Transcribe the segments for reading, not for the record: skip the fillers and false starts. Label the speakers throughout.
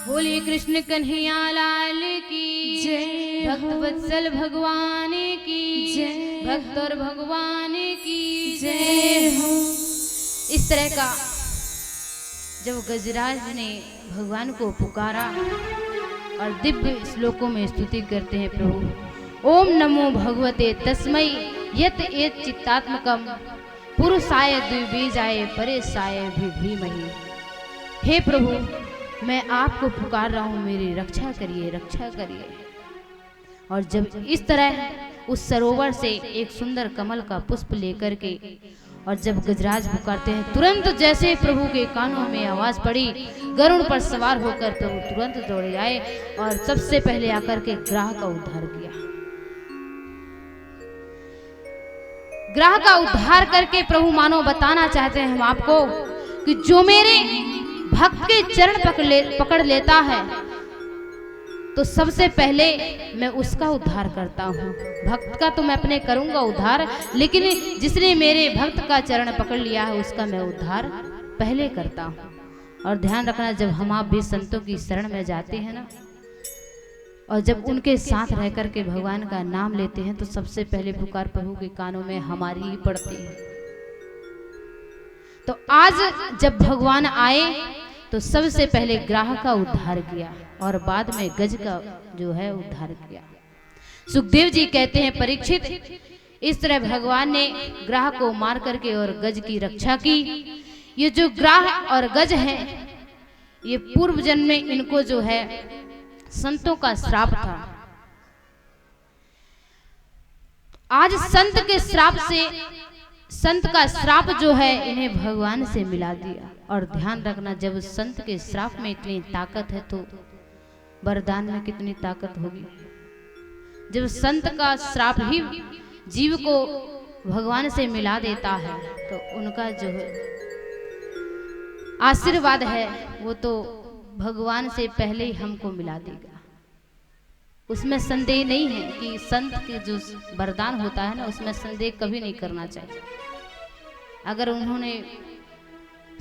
Speaker 1: बोलिए कृष्ण कन्हैया लाल की
Speaker 2: जय
Speaker 1: भक्त
Speaker 2: हो।
Speaker 1: वत्सल भगवान की
Speaker 2: जय
Speaker 1: भक्त और भगवान की
Speaker 2: जय हो।
Speaker 1: इस तरह का जब गजराज ने भगवान को पुकारा और दिव्य श्लोकों में स्तुति करते हैं प्रभु। ओम नमो भगवते तस्मै यत एत चित्तात्मकम पुरुषाय द्विबीजाय परेशाय धीमहि। हे प्रभु, मैं आपको पुकार रहा हूँ, मेरी रक्षा करिए, रक्षा करिए। और जब इस तरह उस सरोवर से एक सुंदर कमल का पुष्प लेकर के और जब गजराज पुकारते हैं, तुरंत जैसे प्रभु के कानों में आवाज पड़ी, गरुड़ पर सवार होकर प्रभु तुरंत दौड़े आए और सबसे पहले आकर के ग्राह का उद्धार किया। ग्राह का उद्धार करके प्रभु मानो बताना चाहते हैं हम आपको कि जो मेरे भक्त के चरण पकड़ लेता है तो सबसे पहले मैं उसका उद्धार करता हूँ। भक्त का तो मैं अपने करूंगा उद्धार, लेकिन जिसने मेरे भक्त का चरण पकड़ लिया है उसका मैं उद्धार पहले करता हूँ। और ध्यान रखना, जब हम आप भी संतों की शरण में जाते हैं ना, और जब उनके साथ रह करके भगवान का नाम लेते हैं तो सबसे पहले पुकार प्रभु के कानों में हमारी ही पड़ती है। तो आज जब भगवान आए तो सबसे पहले ग्राह का उद्धार किया और बाद में गज का जो है उद्धार किया। सुखदेव जी कहते हैं, परीक्षित, इस तरह भगवान ने ग्राह को मार करके और गज की रक्षा की। ये जो ग्राह और गज है, ये पूर्व जन्म में इनको जो है संतों का श्राप था। आज संत के श्राप से, संत का श्राप जो है इन्हें भगवान से मिला दिया। और ध्यान रखना, जब संत के श्राप में इतनी ताकत है तो वरदान में कितनी ताकत होगी। जब संत का श्राप ही जीव को भगवान से मिला देता है तो उनका जो है आशीर्वाद है वो तो भगवान से पहले ही हमको मिला देगा। उसमें संदेह नहीं है कि संत के जो वरदान होता है ना, उसमें संदेह कभी नहीं करना चाहिए। अगर उन्होंने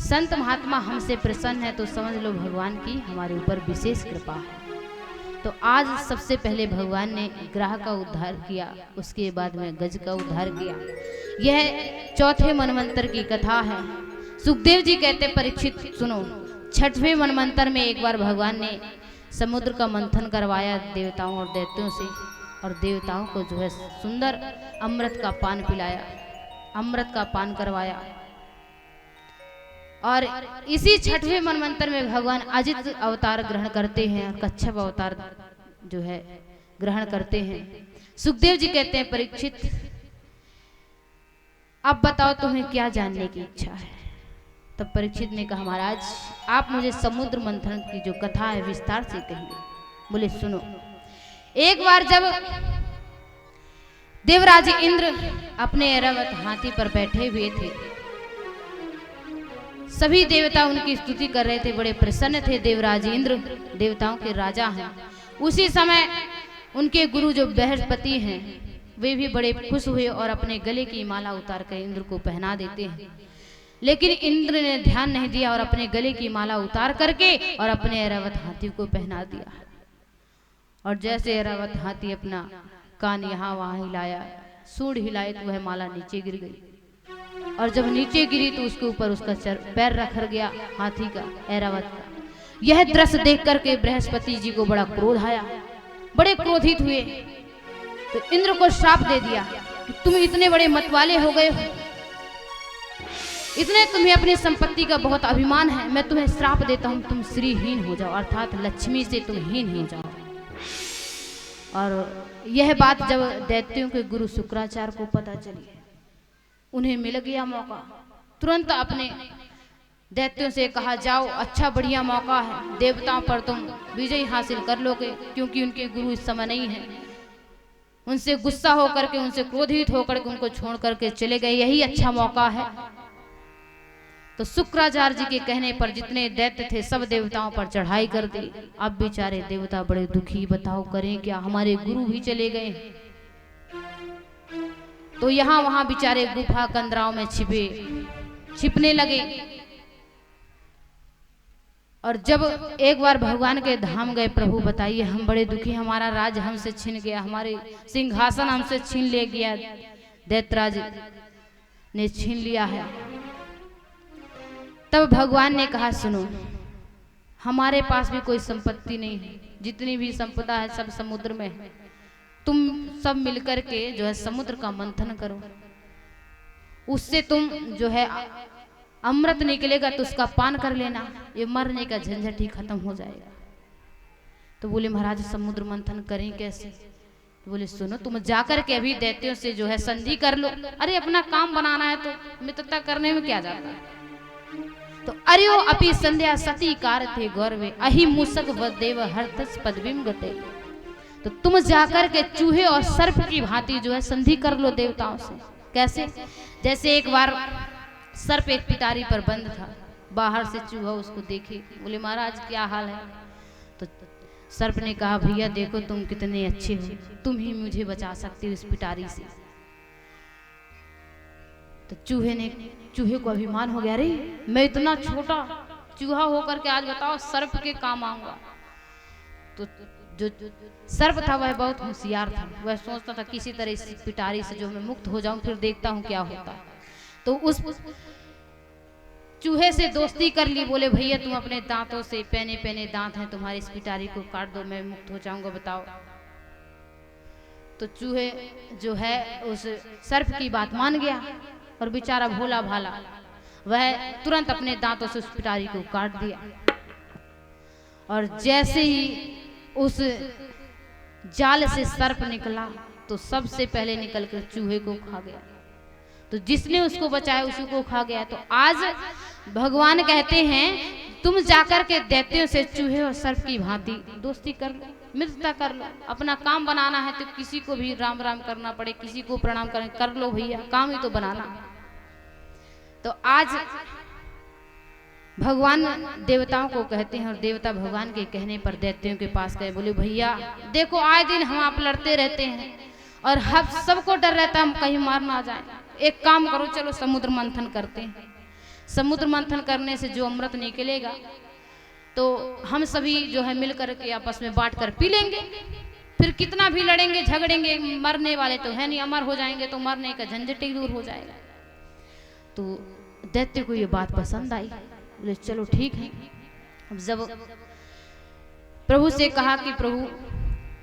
Speaker 1: संत महात्मा हमसे प्रसन्न है तो समझ लो भगवान की हमारे ऊपर विशेष कृपा है। तो आज सबसे पहले भगवान ने ग्राह का उद्धार किया, उसके बाद में गज का उद्धार किया। यह चौथे मनवंतर की कथा है। सुखदेव जी कहते, परीक्षित सुनो, छठवें मनवंतर में एक बार भगवान ने समुद्र का मंथन करवाया देवताओं और दैत्यों से, और देवताओं को जो है सुंदर अमृत का पान पिलाया, अमृत का पान करवाया। और इसी छठवें मनवंतर में भगवान अजित अवतार ग्रहण करते हैं और कच्छप अवतार जो है ग्रहण करते हैं। सुखदेव जी कहते हैं, परीक्षित, अब बताओ तुम्हें क्या जानने की इच्छा है। तब परीक्षित ने कहा, महाराज आप मुझे समुद्र मंथन की जो कथा है विस्तार से कहिए। बोले, सुनो, एक बार जब देवराज इंद्र अपने ऐरावत हाथी पर बैठे हुए थे, सभी देवता उनकी स्तुति कर रहे थे, बड़े प्रसन्न थे। देवराज इंद्र देवताओं के राजा हैं। उसी समय उनके गुरु जो बृहस्पति हैं वे भी बड़े खुश हुए और अपने गले की माला उतार कर इंद्र को पहना देते हैं। लेकिन इंद्र ने ध्यान नहीं दिया और अपने गले की माला उतार करके और अपने ऐरावत हाथी को पहना दिया। और जैसे ऐरावत हाथी अपना कान यहाँ वहां हिलाया, सूंड हिलाई, तो वह माला नीचे गिर गई। और जब नीचे गिरी तो उसके ऊपर उसका पैर रखर गया हाथी का, ऐरावत का। यह दृश्य देख करके बृहस्पति जी को बड़ा क्रोध आया, बड़े क्रोधित हुए। तो इंद्र को श्राप दे दिया कि तुम इतने बड़े मतवाले हो गए हो, इतने तुम्हें अपनी संपत्ति का बहुत अभिमान है, मैं तुम्हें श्राप देता हूं, तुम श्रीहीन हो जाओ, अर्थात लक्ष्मी से तुम हीन हो जाओ। और यह बात जब दैत्यों के गुरु शुक्राचार्य को पता चली, उन्हें मिल गया मौका। तुरंत अपने दैत्यों से कहा, जाओ, अच्छा बढ़िया मौका है, देवताओं पर तुम विजय हासिल कर लोगे, क्योंकि उनके गुरु इस समय नहीं है। उनसे गुस्सा होकर के, उनसे क्रोधित होकर के उनको छोड़ करके चले गए, यही अच्छा मौका है। तो शुक्राचार्य जी के कहने पर जितने दैत्य थे सब देवताओं पर चढ़ाई कर दी। अब बेचारे देवता बड़े दुखी, बताओ करें क्या, हमारे गुरु भी चले गए। तो यहाँ वहां बेचारे गुफा कंदराओं में छिपने लगे। और जब एक बार भगवान के धाम गए, प्रभु बताइए हम बड़े दुखी, हमारा राज हमसे छीन गया, हमारे सिंहासन हमसे छीन ले गया, दैत्यराज ने छीन लिया है। तब भगवान ने कहा सुनो, हमारे पास भी कोई संपत्ति नहीं है, जितनी भी संपदा है सब समुद्र में है, तुम सब मिलकर के जो है समुद्र का मंथन करो, उससे तुम जो है अमृत निकलेगा तो उसका पान कर लेना, ये मरने का झंझट ही खत्म हो जाएगा। तो बोले महाराज समुद्र मंथन करें कैसे? तो बोले सुनो, तुम जाकर के अभी दैत्यों से जो है संधि कर लो। अरे अपना काम बनाना है तो मित्रता करने में क्या जाता है। तो अरियो अपि संध्या सती कार थे गौरवे अहि मूसक व देव हरतस पदवीम गते। तो तुम जाकर के चूहे और सर्प की भांति जो है संधि कर लो देवताओं से। कैसे? जैसे एक बार सर्प एक पिटारी पर बंद था, बाहर से चूहा उसको देखे, बोले महाराज क्या हाल है? तो सर्प ने कहा भैया देखो तुम कितने अच्छे हो, तुम ही मुझे बचा सकते हो इस पिटारी से। तो चूहे को अभिमान हो गया, अरे मैं इतना छोटा चूहा होकर के आज बताओ सर्प के काम आऊंगा। तो जो सर्प था वह बहुत होशियार था, वह सोचता था किसी तरह इस पिटारी से जो मैं मुक्त हो जाऊं, फिर देखता हूं क्या होता है। तो उस चूहे से दोस्ती कर ली, बोले भैया तुम अपने दांतों से, पहने पहने दांत हैं तुम्हारी, इस पिटारी को काट दो, मैं मुक्त हो जाऊंगा, बताओ। तो चूहे जो है उस सर्प की बात मान गया और बेचारा भोला भाला वह तुरंत अपने दांतों से उस पिटारी को काट दिया। और जैसे ही उस जाल से सर्प निकला तो सबसे पहले निकलकर चूहे को खा गया। तो जिसने उसको बचाया उसी को खा गया। तो आज भगवान कहते हैं तुम जाकर के दैत्यों से चूहे और सर्प की भांति दोस्ती कर लो, मित्रता कर लो। अपना काम बनाना है तो किसी को भी राम राम करना पड़े, किसी को प्रणाम कर लो भैया, काम ही तो बनाना। तो आज भगवान देवताओं को कहते हैं और देवता भगवान के कहने पर दैत्यों के पास गए, बोले भैया देखो आए दिन हम आप लड़ते रहते हैं और हम सबको डर रहता है हम कहीं मार ना जाए, एक काम करो चलो समुद्र मंथन करते हैं। समुद्र मंथन करने से जो अमृत निकलेगा तो हम सभी जो है मिल करके आपस में बांट कर पी लेंगे, फिर कितना भी लड़ेंगे झगड़ेंगे मरने वाले तो है नहीं, अमर हो जाएंगे तो मरने का झंझट ही दूर हो जाएगा। तो दैत्य को ये बात पसंद आई, बोले चलो ठीक है। अब जब प्रभु से कहा कि प्रभु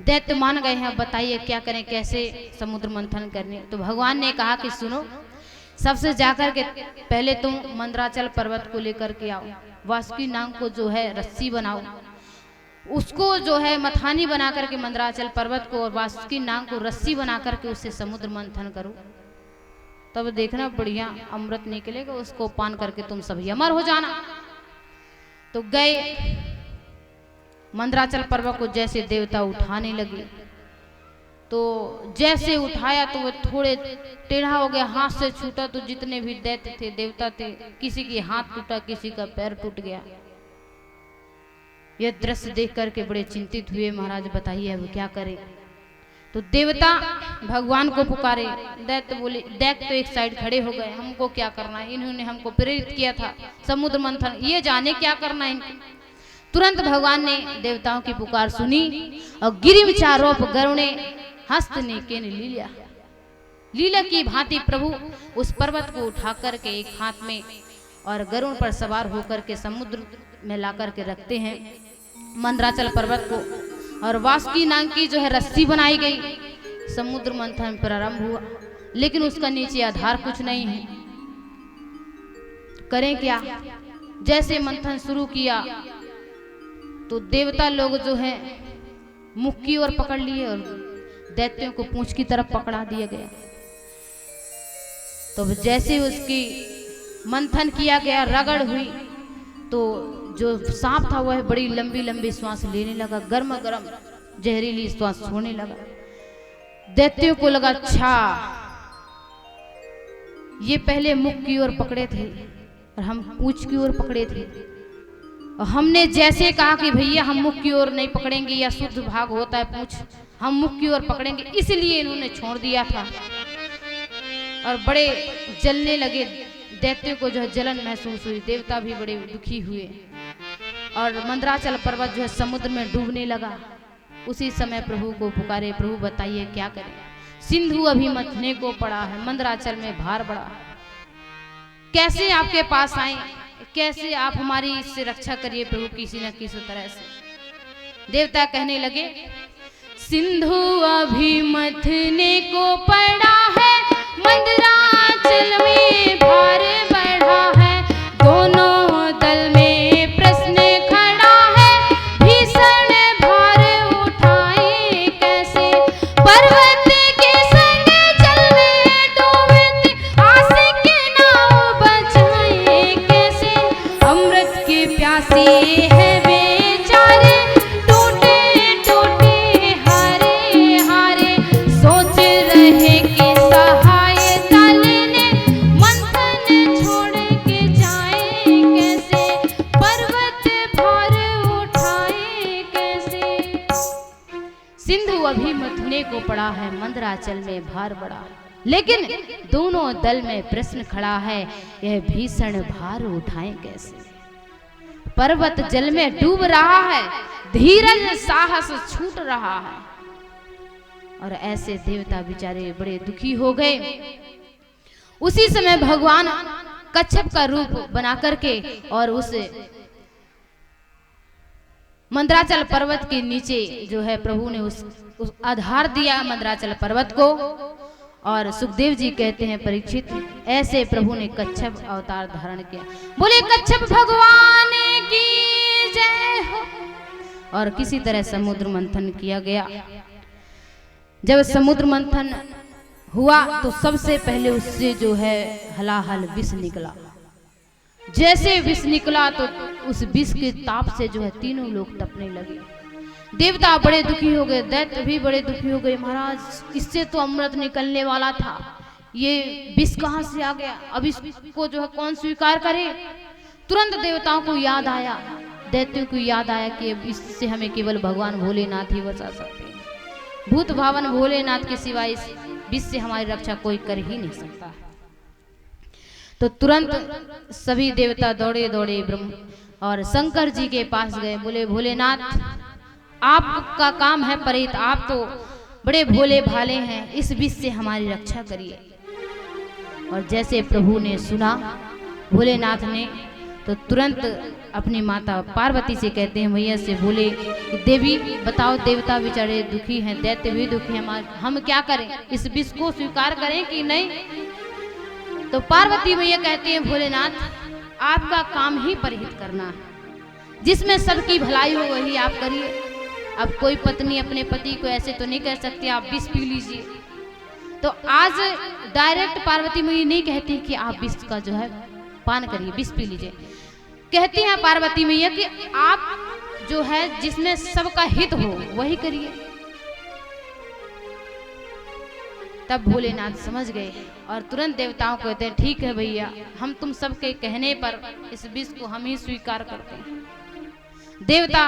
Speaker 1: दैत्य मान गए हैं, बताइए क्या करें, कैसे समुद्र मंथन करने। तो भगवान ने कहा कि सुनो, सबसे जाकर के पहले तुम मंदराचल पर्वत को लेकर के आओ, वासुकी नाग को जो है रस्सी बनाओ, उसको जो है मथानी बना करके मंदराचल पर्वत को और वासुकी नाग को रस्सी बना करके उससे समुद्र मंथन करो, तब देखना बढ़िया अमृत निकलेगा, उसको पान करके तुम सभी अमर हो जाना। तो गए मंदराचल पर्वत को, जैसे देवता उठाने लगे तो जैसे उठाया तो वो थोड़े टेढ़ा हो गया, हाथ से छूटा तो जितने भी दैत्य थे देवता थे, किसी की हाथ टूटा, किसी का पैर टूट गया। यह दृश्य देख करके बड़े चिंतित हुए, महाराज बताइए अब क्या करें। तो देवता भगवान को पुकारे, दैत्य बोले, दैत्य तो एक साइड खड़े हो गए, हमको क्या करना है, इन्होंने हमको प्रेरित किया था समुद्र मंथन, ये जाने क्या करना है इनको। तुरंत भगवान ने देवताओं की पुकार सुनी और गिरिम चारोप गरुणे हस्त ने के लीला, लीला की भांति प्रभु उस पर्वत को उठा करके एक हाथ में और गरुड़ पर सवार होकर के समुद्र में ला करके रखते हैं मंदराचल पर्वत को, और वासुकी नाग की जो है रस्सी बनाई गई। समुद्र मंथन प्रारंभ हुआ, लेकिन उसका नीचे आधार कुछ नहीं है, करें क्या। जैसे मंथन शुरू किया तो देवता लोग जो है मुख की ओर पकड़ लिए और दैत्यों को पूंछ की तरफ पकड़ा दिया गया। तो जैसे उसकी मंथन किया गया, रगड़ हुई, तो जो सांप था वह बड़ी लंबी लंबी श्वास लेने लगा, गर्म गर्म जहरीली श्वास छोड़ने लगा। दैत्यों को लगा अच्छा ये पहले मुख की ओर पकड़े थे और हम पूंछ की ओर पकड़े थे, और हमने जैसे कहा कि भैया हम मुख की ओर नहीं पकड़ेंगे, या शुद्ध भाग होता है पूंछ, हम मुख की ओर पकड़ेंगे, इसलिए इन्होंने छोड़ दिया था। और बड़े जलने लगे, दैत्यों को जो है जलन महसूस हुई, देवता भी बड़े दुखी हुए। और मंदराचल पर्वत जो है समुद्र में डूबने लगा। उसी समय प्रभु को पुकारे, प्रभु बताइए क्या करें, सिंधु अभी मथने को पड़ा है, मंदराचल में भार पड़ा है, कैसे आपके पास आए, कैसे आप हमारी इससे रक्षा करिए प्रभु किसी न किसी तरह से। देवता कहने लगे, सिंधु अभी मथने को पड़ा है, मंदराचल में भार बढ़ा है, दोनों दल में प्रश्न खड़ा है, भीषण भार उठाए कैसे, पर्वत के संग जल में डूबते, आशिक नाव बचाए कैसे, अमृत के प्यासे है बेचारे, टूटे टूटे हारे हारे, सोच रहे कि सहायता लेने मंथन छोड़ के जाए कैसे, पर्वत भार उठाए कैसे। सिंधु अभी मथने को पड़ा है, मंदराचल में भार बढ़ा, लेकिन दोनों दल में प्रश्न खड़ा है, यह भीषण भार उठाएं कैसे। पर्वत जल में डूब रहा है, धीरज साहस छूट रहा है, और ऐसे देवता बेचारे बड़े दुखी हो गए। उसी समय भगवान कच्छप का रूप बना करके और उस मंदराचल पर्वत के नीचे जो है प्रभु ने उस आधार दिया मंदराचल पर्वत को। और सुखदेव जी कहते हैं, परीक्षित ऐसे प्रभु ने कच्छप अवतार धारण किया। बोले कच्छप भगवान की जय हो। और किसी तरह समुद्र मंथन किया गया। जब समुद्र मंथन हुआ तो सबसे पहले उससे जो है हलाहल विष निकला। जैसे विष निकला तो उस विष के ताप से जो है तीनों लोग तपने लगे। देवता बड़े दुखी हो गए, दैत्य भी बड़े दुखी हो गए। महाराज इससे तो अमृत निकलने वाला था, ये विष कहाँ से आ गया, अब इसको जो है कौन स्वीकार करे। तुरंत देवताओं को याद आया, दैत्यों को याद आया कि इससे हमें केवल भगवान भोलेनाथ ही बचा सकते हैं। भूत भावन भोलेनाथ के सिवाय इस विष से हमारी रक्षा कोई कर ही नहीं सकता। तो तुरंत सभी देवता दौड़े दौड़े ब्रह्म और शंकर जी के पास गए। बोले भोलेनाथ आपका काम है परित, आप तो बड़े भोले भाले हैं, इस विष से हमारी रक्षा करिए। और जैसे प्रभु ने सुना भोलेनाथ ने तो तुरंत अपनी माता पार्वती से कहते हैं, मैया से बोले देवी बताओ, देवता बेचारे दुखी हैं, दैत्य भी दुखी हैं, हम क्या करें, इस विष को स्वीकार करें कि नहीं। तो पार्वती मैया कहती हैं, भोलेनाथ आपका काम ही परिहित करना है, जिसमें सबकी भलाई हो वही आप करिए। अब कोई पत्नी अपने पति को ऐसे तो नहीं कह सकती आप विष पी लीजिए। तो आज डायरेक्ट पार्वती मैया नहीं कहती कि आप विष का जो है पान करिए, विष पी लीजिए। कहती हैं पार्वती मैया कि आप जो है जिसमें सबका हित हो वही करिए। तब भोलेनाथ समझ गए और तुरंत देवताओं को कहते हैं, ठीक है भैया, हम तुम सबके कहने पर इस विष को हम ही स्वीकार करते हैं। देवता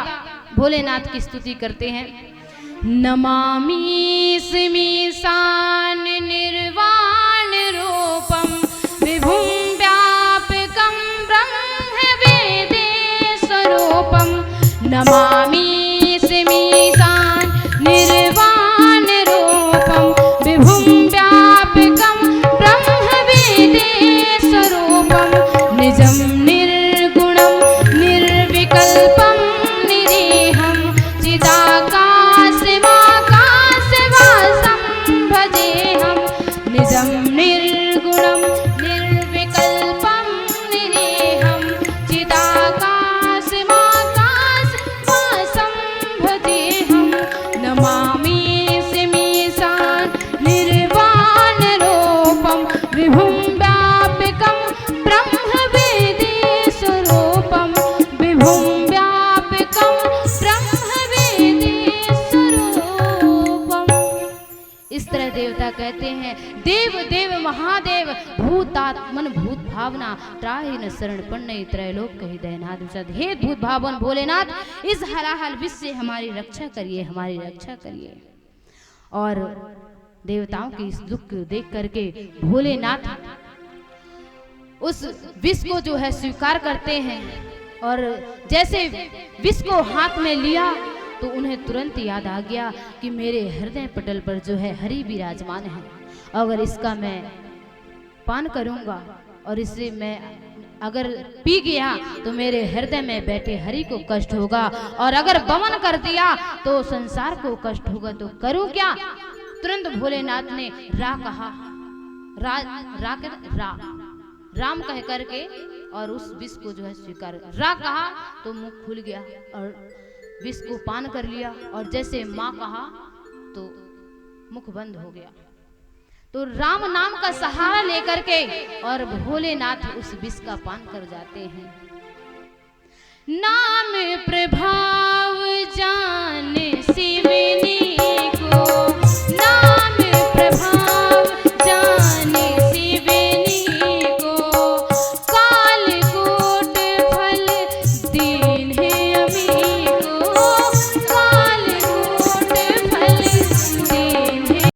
Speaker 1: भोलेनाथ की स्तुति करते हैं। नमामि स्मीशान निर्वाण रूपम विभुं व्यापकं ब्रह्म वेदेश स्वरूपम। नमामि स्मीशान निर्वाण रूपम विभुं व्यापकं ब्रह्म वेदेश स्वरूपम। निजं निर्गुणं निर्विकल्पं निर्गुणं निर्विकल्पं निरीहं चिदाकाशमाकाशवासं भजेऽहं। नमामि स्मीशान निर्वाण रूपं विभुं व्यापकं ब्रह्म वेदेश स्वरूपं। विभुं व्यापकं ब्रह्म वेदेश स्वरूपं। इस तरह देवता कहते हैं, देव देव महादेव भूतात्मन भूत भावना त्राहि न शरण पन्नई त्रैलोक कहि दयनाथ विशद। हे भूत भावन भोलेनाथ इस हलाहल विष से हमारी रक्षा करिए, हमारी रक्षा करिए। और देवताओं के इस दुख को देख करके भोलेनाथ उस विष को जो है स्वीकार करते हैं और जैसे विष को हाथ में लिया तो उन्हें तुरंत याद आ गया कि मेरे हृदय पटल पर जो है हरि विराजमान है, अगर इसका मैं पान करूंगा और इसे मैं अगर पी गया तो मेरे हृदय में बैठे हरि को कष्ट होगा, और अगर बमन कर दिया तो संसार को कष्ट होगा, तो करूं क्या। तुरंत भोलेनाथ ने रा कहा, राम कह करके और उस विष को जो है स्वीकार, रा कहा तो मुंह खुल गया और विष को पान कर लिया, और जैसे माँ कहा तो मुख बंद हो गया। तो राम नाम का सहारा लेकर के और भोलेनाथ उस विष का पान कर जाते हैं। नाम प्रभा